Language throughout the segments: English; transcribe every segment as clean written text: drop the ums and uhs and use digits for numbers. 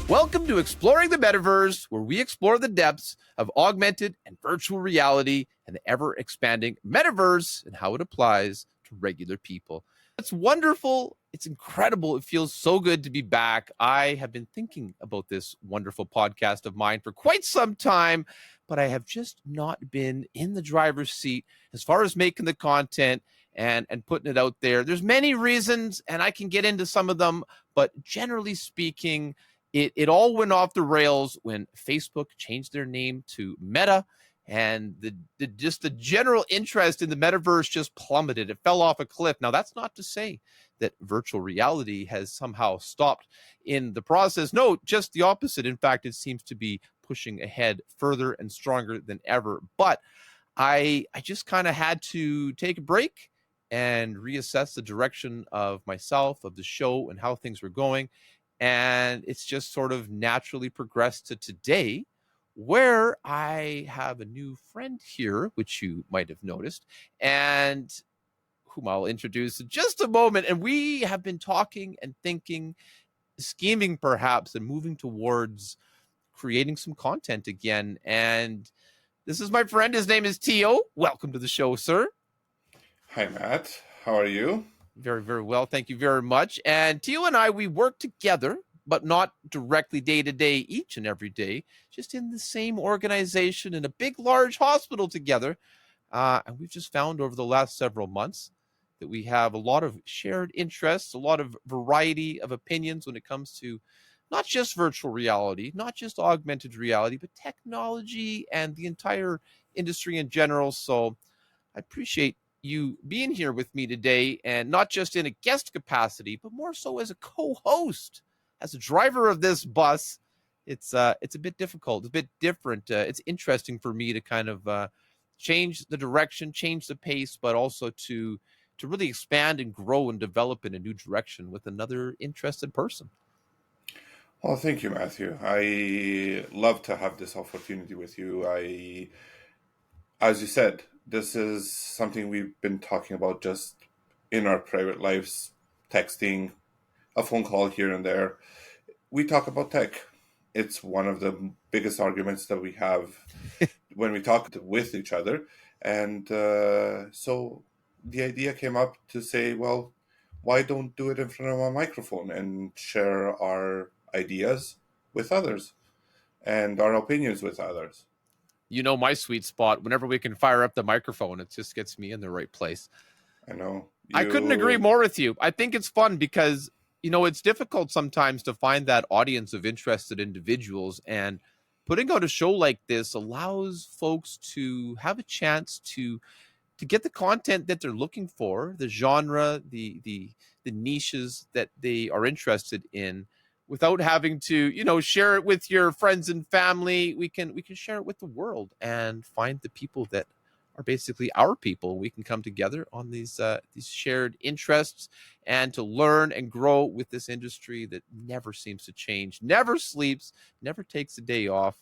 Welcome to Exploring the Metaverse, where we explore the depths of augmented and virtual reality and the ever-expanding metaverse and how it applies to regular people. It's wonderful. It's incredible. It feels so good to be back. I have been thinking about this wonderful podcast of mine for quite some time, but I have just not been in the driver's seat as far as making the content and putting it out there. There's many reasons, and I can get into some of them, but generally speaking, it all went off the rails when Facebook changed their name to Meta, and the general interest in the metaverse just plummeted. It fell off a cliff. Now, that's not to say that virtual reality has somehow stopped in the process. No, just the opposite. In fact, it seems to be pushing ahead further and stronger than ever. But I just kind of had to take a break and reassess the direction of myself, of the show, and how things were going. And it's just sort of naturally progressed to today, where I have a new friend here, which you might have noticed, and whom I'll introduce in just a moment. And we have been talking and thinking, scheming perhaps, and moving towards creating some content again. And this is my friend. His name is Tio. Welcome to the show, sir. Hi, Matt. How are you? Very, very well. Thank you very much. And Tio and I, we work together, but not directly day to day, each and every day, just in the same organization in a big, large hospital together. And we've just found over the last several months that we have a lot of shared interests, a lot of variety of opinions when it comes to not just virtual reality, not just augmented reality, but technology and the entire industry in general. So I appreciate you being here with me today, and not just in a guest capacity, but more so as a co-host, as a driver of this bus. It's a bit difficult, a bit different. It's interesting for me to kind of change the direction, change the pace, but also to really expand and grow and develop in a new direction with another interested person. Well, thank you, Matthew. I love to have this opportunity with you. As you said, this is something we've been talking about just in our private lives, texting, a phone call here and there. We talk about tech. It's one of the biggest arguments that we have when we talk with each other. And so the idea came up to say, well, why don't do it in front of a microphone and share our ideas with others and our opinions with others? You know, my sweet spot, whenever we can fire up the microphone, it just gets me in the right place. I know. I couldn't agree more with you. I think it's fun because, you know, it's difficult sometimes to find that audience of interested individuals, and putting out a show like this allows folks to have a chance to get the content that they're looking for, the genre, the niches that they are interested in, without having to, you know, share it with your friends and family. We can share it with the world and find the people that are basically our people. We can come together on these shared interests and to learn and grow with this industry that never seems to change, never sleeps, never takes a day off.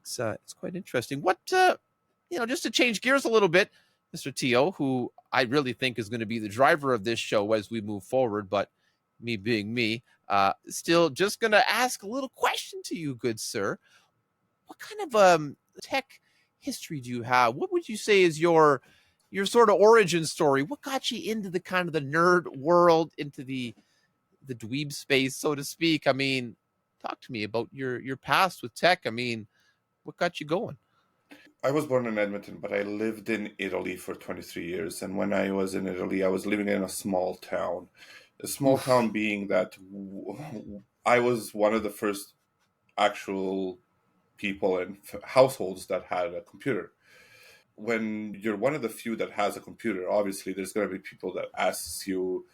It's quite interesting. What you know, just to change gears a little bit, Mr. Tio, who I really think is going to be the driver of this show as we move forward, but me being me, still just going to ask a little question to you, good sir. What kind of tech history do you have? What would you say is your sort of origin story? What got you into the kind of the nerd world, into the dweeb space, so to speak? I mean, talk to me about your past with tech. I mean, what got you going? I was born in Edmonton, but I lived in Italy for 23 years. And when I was in Italy, I was living in a small town. A small town being that I was one of the first actual people and households that had a computer. When you're one of the few that has a computer, obviously there's going to be people that asks you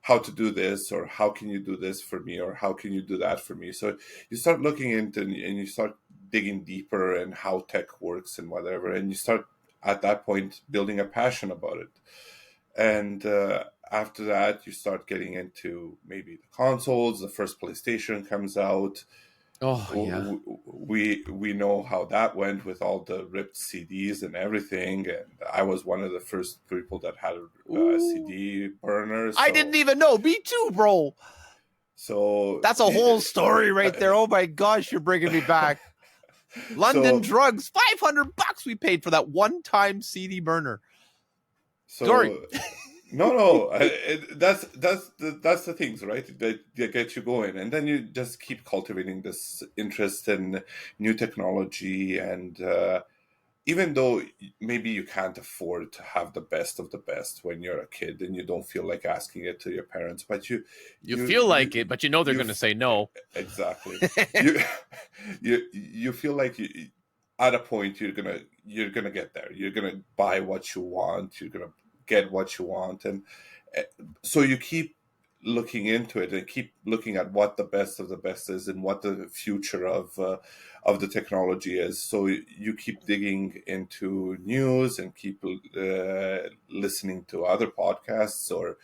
how to do this, or how can you do this for me, or how can you do that for me. So you start looking into and you start digging deeper in how tech works and whatever, and you start at that point building a passion about it. And after that, you start getting into maybe the consoles. The first PlayStation comes out. Oh yeah. We know how that went with all the ripped CDs and everything, and I was one of the first people that had a Ooh. CD burner. I didn't even know. Me too, bro. So That's a whole story right there. Oh my gosh, you're bringing me back. London so drugs, $500 we paid for that one-time CD burner. Sorry. so no, that's the things, right, that get you going, and then you just keep cultivating this interest in new technology, and even though maybe you can't afford to have the best of the best when you're a kid and you don't feel like asking it to your parents, but You you feel you like it, but you know they're you going to say no. exactly, you you feel like at a point you're gonna get there, you're gonna buy what you want, you're gonna get what you want, and uh, so you keep looking into it and keep looking at what the best of the best is and what the future of the technology is. So you keep digging into news and keep listening to other podcasts, or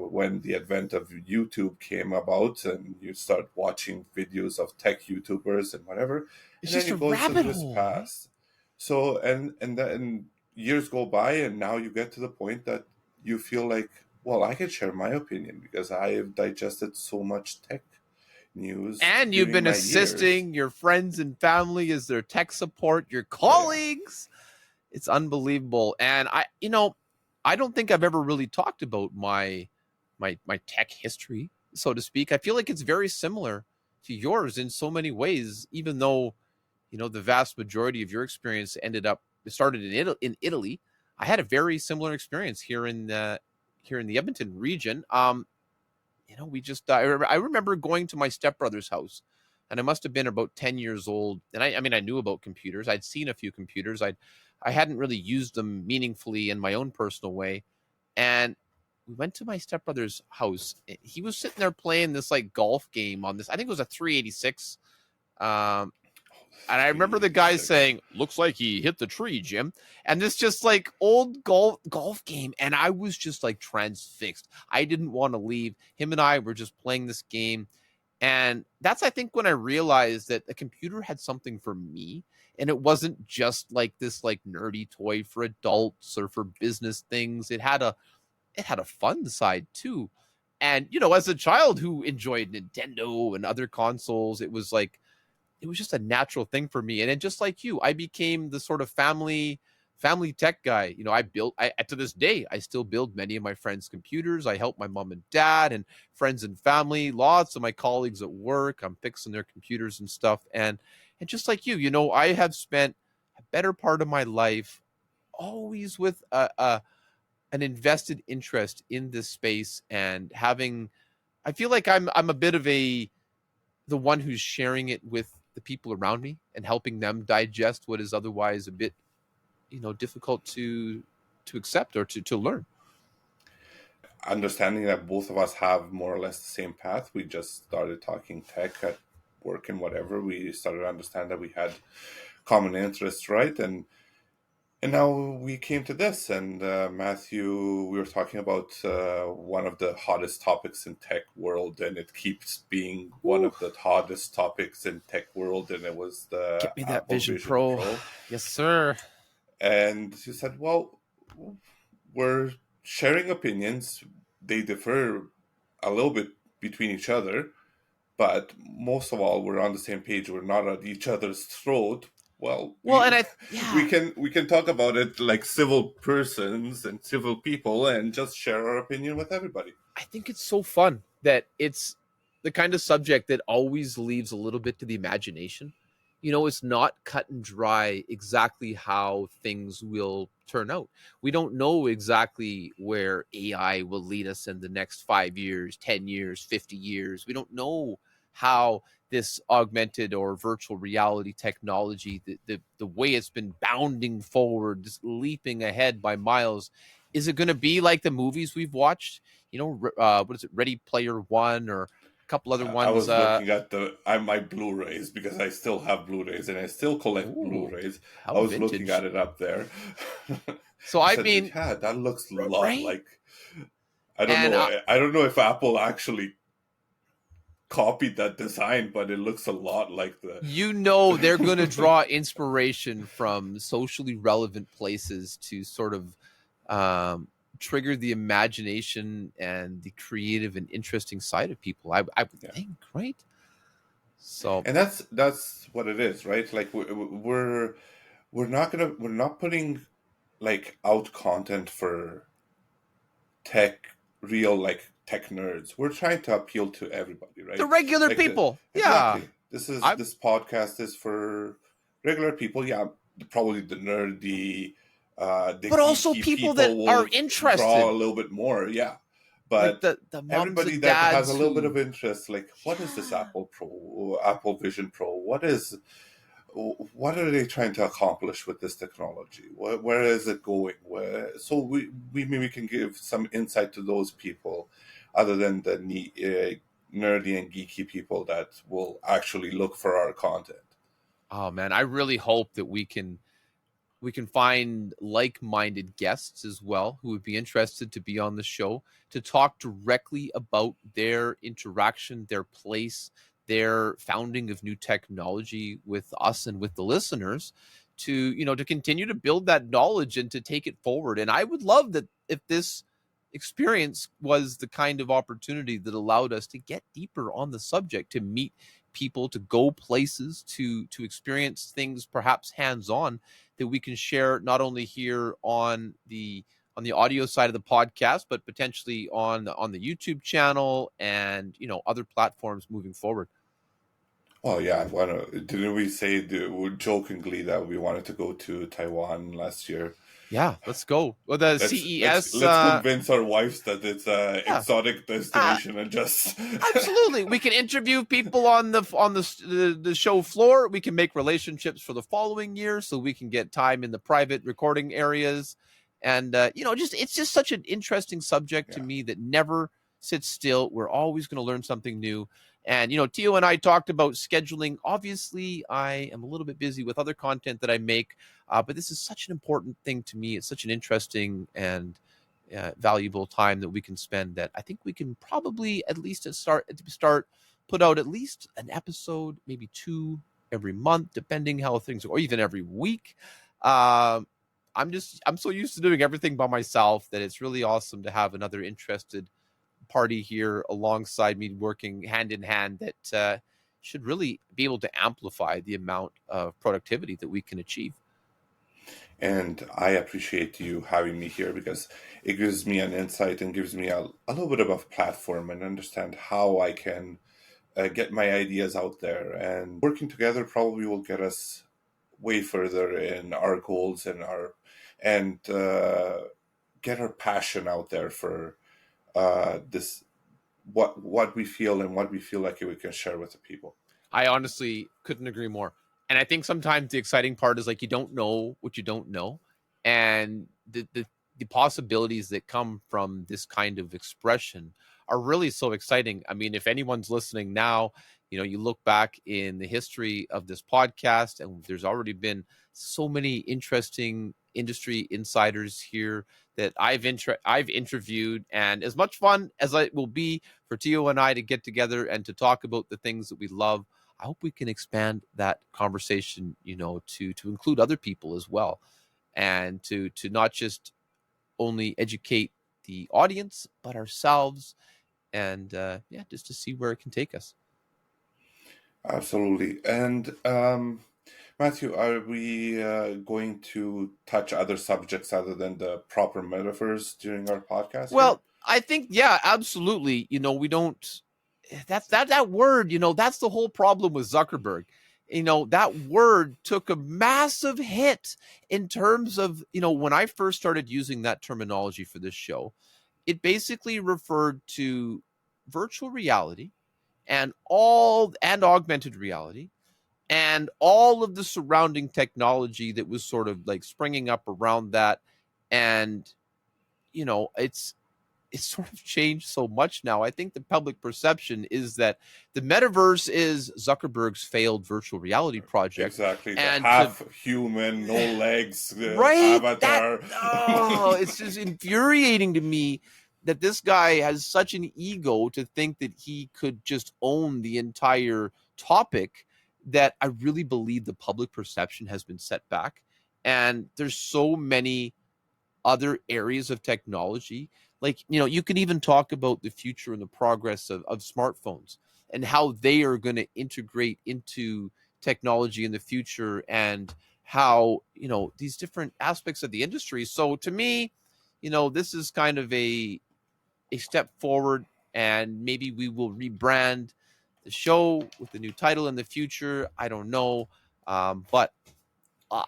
when the advent of YouTube came about and you start watching videos of tech YouTubers and whatever, It's and then just you a go into rabbit this hole, eh? past. So and then years go by, and now you get to the point that you feel like, well, I can share my opinion because I have digested so much tech news And you've during been my years. assisting your friends and family as their tech support, your Yeah. colleagues. It's unbelievable. And I don't think I've ever really talked about my tech history, so to speak. I feel like it's very similar to yours in so many ways, even though, the vast majority of your experience started in Italy. I had a very similar experience here in the Edmonton region. We just I remember going to my stepbrother's house, and I must have been about 10 years old. And I mean, I knew about computers. I'd seen a few computers. I hadn't really used them meaningfully in my own personal way. And we went to my stepbrother's house. He was sitting there playing this like golf game on this. I think it was a 386. Um, and I remember the guy 386. saying, "Looks like he hit the tree, Jim." And this just like old golf game, and I was just like transfixed. I didn't want to leave. Him and I were just playing this game, and that's, I think, when I realized that the computer had something for me, and it wasn't just like this like nerdy toy for adults or for business things. It had a fun side too. And as a child who enjoyed Nintendo and other consoles, it was just a natural thing for me. And then, just like you, I became the sort of family tech guy. I to this day I still build many of my friends' computers. I help my mom and dad and friends and family. Lots of my colleagues at work, I'm fixing their computers and stuff. And just like you, I have spent a better part of my life always with an invested interest in this space, and having I feel like I'm a bit of the one who's sharing it with the people around me and helping them digest what is otherwise a bit, difficult to accept or to learn. Understanding that both of us have more or less the same path. We just started talking tech at work and whatever. We started to understand that we had common interests, right? And now we came to this, and Matthew, we were talking about one of the hottest topics in tech world, and it keeps being one Woo. of the hottest topics in tech world, and it was the Get me that Apple Vision Vision Pro. Pro. Yes, sir. And she said, well, we're sharing opinions. They differ a little bit between each other, but most of all, we're on the same page. We're not at each other's throat. Well, Well, and we yeah, can talk about it like civil persons and civil people, and just share our opinion with everybody. I think it's so fun that it's the kind of subject that always leaves a little bit to the imagination. It's not cut and dry exactly how things will turn out. We don't know exactly where AI will lead us in the next 5 years, 10 years, 50 years. We don't know how this augmented or virtual reality technology, the way it's been bounding forward, just leaping ahead by miles, is it going to be like the movies we've watched? What is it, Ready Player One, or a couple other I ones? was looking at my Blu-rays because I still have Blu-rays and I still collect Ooh, Blu-rays. I how was looking at vintage. it up there. So I I said, mean, "Yeah, that looks a lot right? like." I don't And know. I don't know if Apple actually copied that design, but it looks a lot like the. You know, they're going to draw inspiration from socially relevant places to sort of trigger the imagination and the creative and interesting side of people. I would think, right? So, and that's what it is, right? Like we're not putting like out content for real like tech nerds. We're trying to appeal to everybody, right? the regular Like people. Yeah. exactly. This podcast is for regular people. Yeah, probably the nerdy, the but also geeky people that will are draw interested. a little bit more. Yeah, Like but the moms everybody and that has dads a little bit who, of interest, like what is this Apple Vision Pro? What are they trying to accomplish with this technology? Where is it going? So we maybe can give some insight to those people, other than the nerdy and geeky people that will actually look for our content. oh man, I really hope that we can find like-minded guests as well who would be interested to be on the show to talk directly about their interaction, their place, their founding of new technology with us and with the listeners, to to continue to build that knowledge and to take it forward. And I would love that if this experience was the kind of opportunity that allowed us to get deeper on the subject, to meet people, to go places, to experience things perhaps hands on, that we can share not only here on the audio side of the podcast, but potentially on the YouTube channel and other platforms moving forward. Oh yeah, didn't we say jokingly that we wanted to go to Taiwan last year? Yeah, let's go. Well, the Let's CES. convince our wives that it's a Yeah. exotic destination and just Absolutely, we can interview people on the show floor. We can make relationships for the following year, so we can get time in the private recording areas, and it's just such an interesting subject to me that never sits still. We're always going to learn something new. And Tio and I talked about scheduling. Obviously, I am a little bit busy with other content that I make, but this is such an important thing to me. It's such an interesting and valuable time that we can spend, that I think we can probably at least start put out at least an episode, maybe 2 every month, depending how things are, or even every week. I'm so used to doing everything by myself that it's really awesome to have another interested party here alongside me, working hand in hand, that should really be able to amplify the amount of productivity that we can achieve. And I appreciate you having me here, because it gives me an insight and gives me a little bit of a platform and understand how I can get my ideas out there. And working together probably will get us way further in our goals and get our passion out there for this, what we feel and what we feel like we can share with the people. I honestly couldn't agree more. And I think sometimes the exciting part is, like, you don't know what you don't know, and the possibilities that come from this kind of expression are really so exciting. I mean, if anyone's listening now, you look back in the history of this podcast, and there's already been so many interesting industry insiders here that I've interviewed, and as much fun as it will be for Tio and I to get together and to talk about the things that we love, I hope we can expand that conversation, to include other people as well, and to not just only educate the audience, but ourselves, and just to see where it can take us. Absolutely. And Matthew, are we going to touch other subjects other than the proper metaverse during our podcast? Well, I think, yeah, absolutely. We don't. That word. That's the whole problem with Zuckerberg. That word took a massive hit in terms of, when I first started using that terminology for this show, it basically referred to virtual reality and augmented reality and all of the surrounding technology that was sort of like springing up around that. And, it's sort of changed so much now. I think the public perception is that the metaverse is Zuckerberg's failed virtual reality project. Exactly. The half human, no legs avatar. It's just infuriating to me that this guy has such an ego to think that he could just own the entire topic, that I really believe the public perception has been set back. And there's so many other areas of technology. Like, you can even talk about the future and the progress of smartphones and how they are going to integrate into technology in the future, and how, these different aspects of the industry. So to me, this is kind of a step forward, and maybe we will rebrand the show with a new title in the future. I don't know. But uh,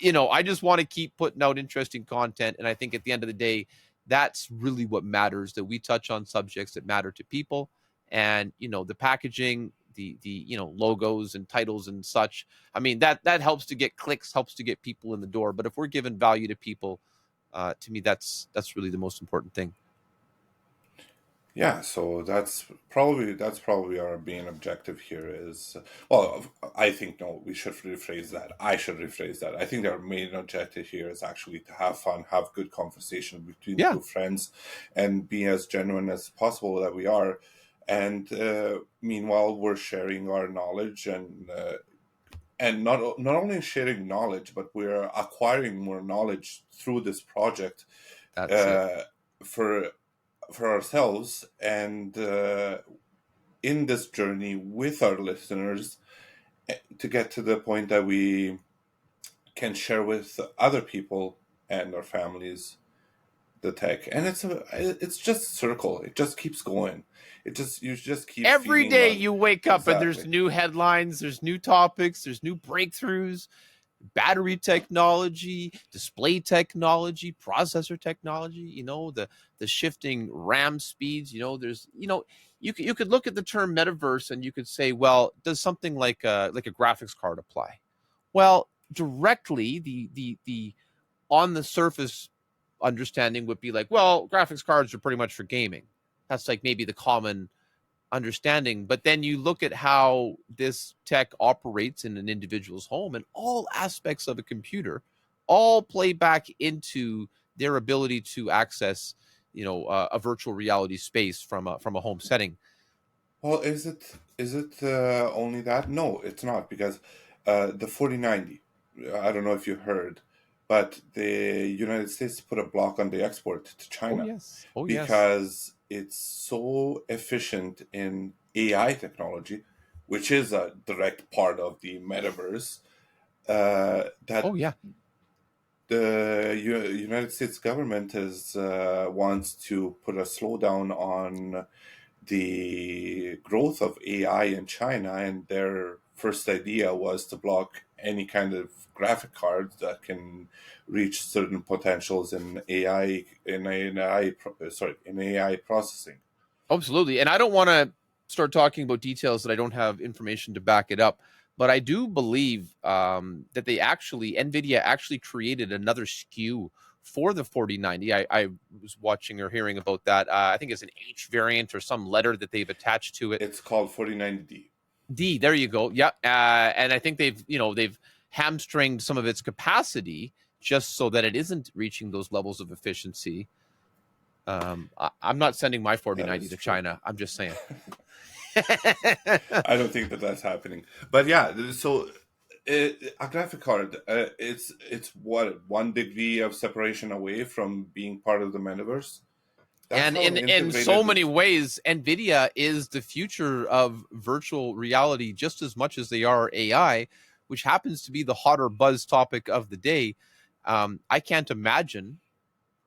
I just want to keep putting out interesting content. And I think at the end of the day, that's really what matters, that we touch on subjects that matter to people. And, the packaging, the logos and titles and such. I mean, that helps to get clicks, helps to get people in the door. But if we're giving value to people, to me, that's really the most important thing. Yeah, so that's probably our main objective here is, well, I think, no, we should rephrase that. I should rephrase that. I think our main objective here is actually to have fun, have good conversation between Yeah, two friends, and be as genuine as possible that we are. And meanwhile, we're sharing our knowledge, and not only sharing knowledge, but we're acquiring more knowledge through this project, that's it. uh, for ourselves, and in this journey with our listeners, to get to the point that we can share with other people and our families the tech. And it's just a circle. It just keeps going. You just keep Every feeding day on. you wake up and there's Exactly. new headlines, there's new topics, there's new breakthroughs, battery technology, display technology, processor technology, the shifting RAM speeds, there's, you could look at the term metaverse and you could say, well, does something like a graphics card apply? Well, directly, the on the surface understanding would be like, well, graphics cards are pretty much for gaming. That's like maybe the common understanding. But then you look at how this tech operates in an individual's home, and all aspects of a computer all play back into their ability to access, a virtual reality space from a home setting. Well, is it only that? No, it's not, because the 4090. I don't know if you heard, but the United States put a block on the export to Oh China yes, oh yes, because it's so efficient in AI technology, which is a direct part of the metaverse. That oh yeah. the United States government is wants to put a slowdown on the growth of AI in China, and their first idea was to block any kind of graphic cards that can reach certain potentials in AI processing. Absolutely. And I don't want to start talking about details that I don't have information to back it up, but I do believe that NVIDIA actually created another SKU for the 4090. I was watching or hearing about that. I think it's an H variant or some letter that they've attached to it. It's called 4090D. D, there you go. Yeah. And I think they've hamstringed some of its capacity just so that it isn't reaching those levels of efficiency. I'm not sending my That 4090 is to true. China. I'm just saying. I don't think that that's happening. But yeah, so a graphic card, it's what, 1 degree of separation away from being part of the metaverse. That's And how in so integrated many it's. ways, NVIDIA is the future of virtual reality just as much as they are AI, which happens to be the hotter buzz topic of the day. I can't imagine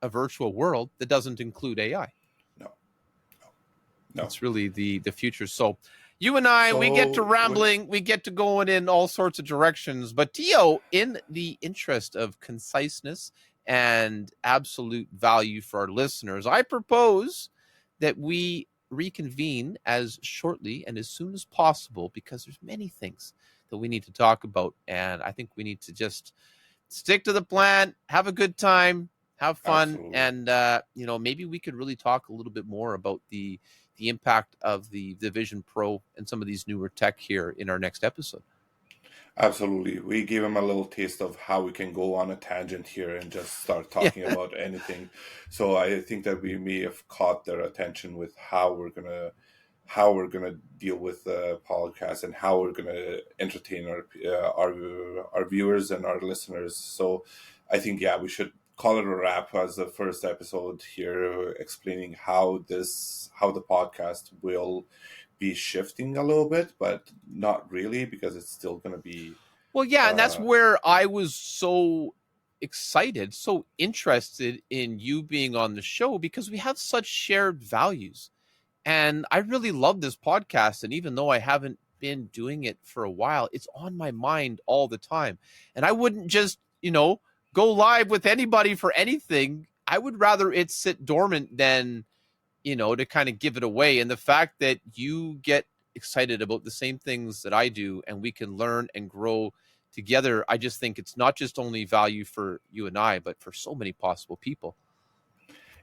a virtual world that doesn't include AI. No, no. It's really the future. So you and I, we get to So what? rambling, we get to going in all sorts of directions. But Tio, in the interest of conciseness and absolute value for our listeners, I propose that we reconvene as shortly and as soon as possible, because there's many things that we need to talk about. And I think we need to just stick to the plan, have a good time, have fun, Absolutely. and maybe we could really talk a little bit more about the impact of the Vision Pro and some of these newer tech here in our next episode. Absolutely. We gave him a little taste of how we can go on a tangent here and just start Yeah. talking about anything. So I think that we may have caught their attention with how we're gonna deal with the podcast and how we're gonna entertain our viewers and our listeners. So I think we should call it a wrap as the first episode here, explaining how the podcast will be shifting a little bit, but not really because it's still going to be. Well, yeah, and that's where I was so excited, so interested in you being on the show because we have such shared values. And I really love this podcast. And even though I haven't been doing it for a while, it's on my mind all the time. And I wouldn't just, go live with anybody for anything. I would rather it sit dormant than, to kind of give it away. And the fact that you get excited about the same things that I do and we can learn and grow together, I just think it's not just only value for you and I, but for so many possible people.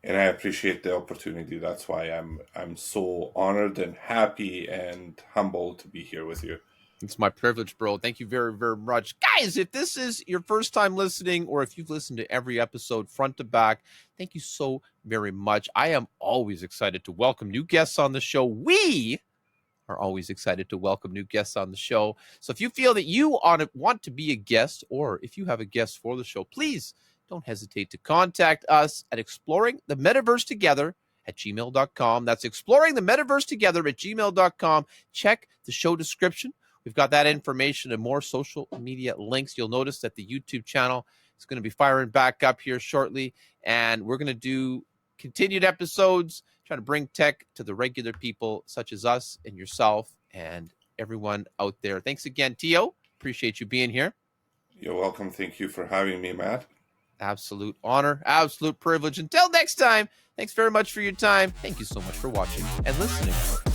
And I appreciate the opportunity. That's why I'm so honored and happy and humbled to be here with you. It's my privilege, bro. Thank you very, very much. Guys, if this is your first time listening or if you've listened to every episode front to back, thank you so very much. I am always excited to welcome new guests on the show. We are always excited to welcome new guests on the show. So if you feel that you want to be a guest or if you have a guest for the show, please don't hesitate to contact us at ExploringTheMetaverseTogether at gmail.com. That's ExploringTheMetaverseTogether at gmail.com. Check the show description. We've got that information and more social media links. You'll notice that the YouTube channel is going to be firing back up here shortly, and we're going to do continued episodes, trying to bring tech to the regular people such as us and yourself and everyone out there. Thanks again, Tio. Appreciate you being here. You're welcome. Thank you for having me, Matt. Absolute honor, absolute privilege. Until next time, thanks very much for your time. Thank you so much for watching and listening.